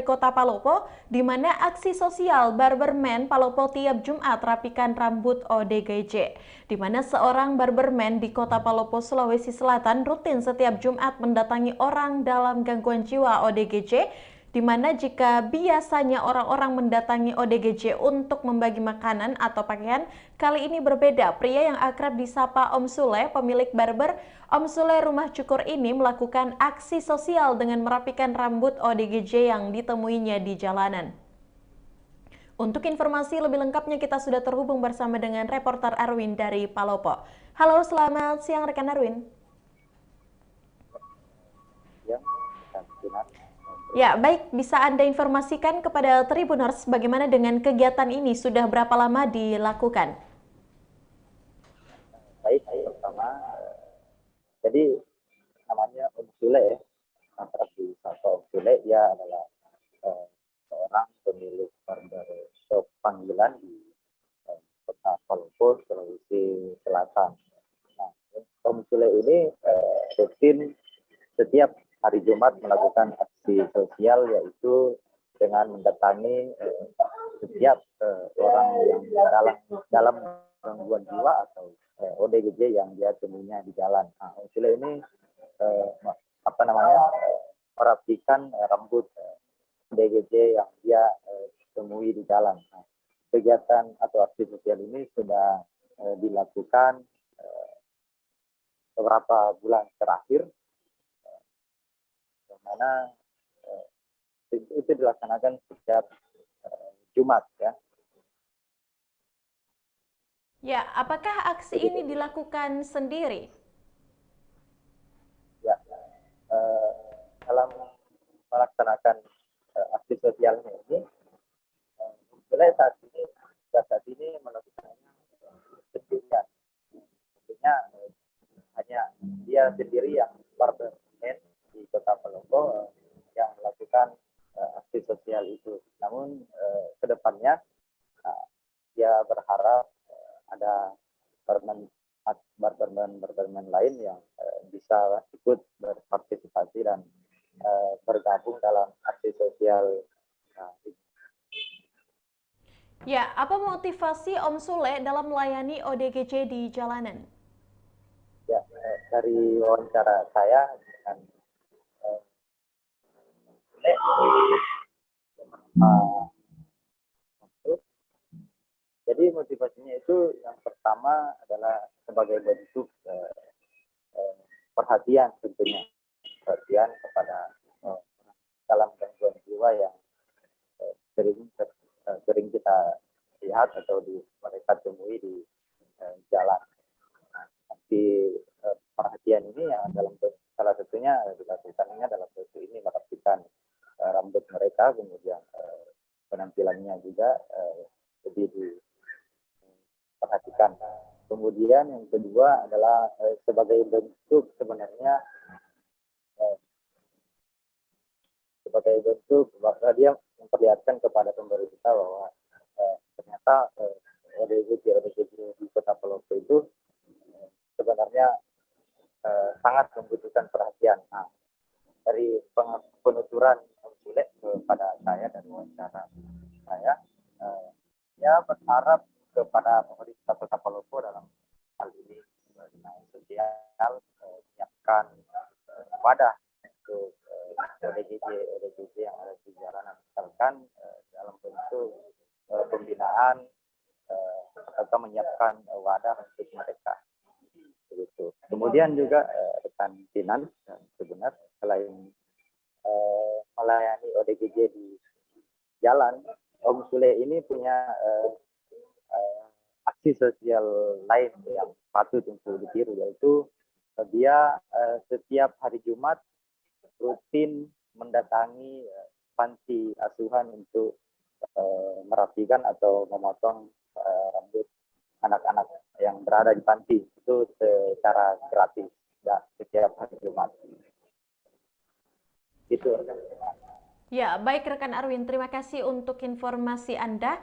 dari Kota Palopo, di mana aksi sosial Barberman Palopo tiap Jumat rapikan rambut ODGJ. Di mana seorang barberman di Kota Palopo, Sulawesi Selatan rutin setiap Jumat mendatangi orang dalam gangguan jiwa ODGJ, di mana jika biasanya orang-orang mendatangi ODGJ untuk membagi makanan atau pakaian, kali ini berbeda. Pria yang akrab disapa Om Sule, pemilik barber, Om Sule Rumah Cukur ini melakukan aksi sosial dengan merapikan rambut ODGJ yang ditemuinya di jalanan. Untuk informasi lebih lengkapnya kita sudah terhubung bersama dengan reporter Arwin dari Palopo. Halo, selamat siang rekan Arwin. Ya, baik. Bisa Anda informasikan kepada Tribuners bagaimana dengan kegiatan ini? Sudah berapa lama dilakukan? Baik, pertama, jadi namanya Om Sule ya, akrab di Sapa Om Sule. Dia adalah seorang pemilik barbershop panggilan di Kota Palopo, Sulawesi Selatan. Nah, Om Sule ini rutin setiap hari Jumat melakukan aksi sosial, yaitu dengan mendatangi setiap orang yang dalam gangguan jiwa atau ODGJ yang dia temuinya di jalan. Nah, Om Sule ini merapikan rambut ODGJ yang dia temui di jalan. Nah, kegiatan atau aksi sosial ini sudah dilakukan beberapa bulan terakhir, mana itu dilaksanakan setiap Jumat ya. Ya, apakah aksi ini dilakukan sendiri? Ya, dalam melaksanakan aksi sosialnya ini, mulai saat ini melakukannya sendirian. Tentunya hanya dia sendiri yang barberman di Kota Palopo yang melakukan aksi sosial itu. Namun kedepannya dia berharap ada barberman lain yang bisa ikut berpartisipasi dan bergabung dalam aksi sosial ini. Ya, apa motivasi Om Sule dalam melayani ODGJ di jalanan? Ya, dari wawancara saya dengan jadi motivasinya itu yang pertama adalah sebagai bentuk perhatian, tentunya perhatian kepada dalam gangguan jiwa yang sering kita lihat atau mereka temui di jalan. Nah, perhatian ini yang salah satunya dilakukannya dalam bentuk ini merapikan rambut mereka, kemudian penampilannya juga lebih diperhatikan. Kemudian yang kedua adalah sebagai bentuk bahwa dia memperlihatkan kepada pemerintah bahwa ternyata ODGJ di Kota Palopo itu sebenarnya sangat membutuhkan perhatian. Nah, dari penuturan Om Sule kepada saya dan wawancara saya, dia berharap kepada pemerintah Kota Palopo dalam hal ini dinas sosial menyiapkan wadah untuk ODGJ yang ada di jalanan, misalkan dalam bentuk pembinaan atau menyiapkan wadah untuk mereka. Begitu. Kemudian juga rekan Dinan sebenarnya selain melayani ODGJ di jalan, Om Sule ini punya aksi sosial lain yang patut untuk ditiru, yaitu dia setiap hari Jumat rutin mendatangi panti asuhan untuk merapikan atau memotong rambut anak-anak yang berada di panti itu secara gratis ya, setiap hari Jumat. Itu. Ya, baik rekan Arwin, terima kasih untuk informasi Anda.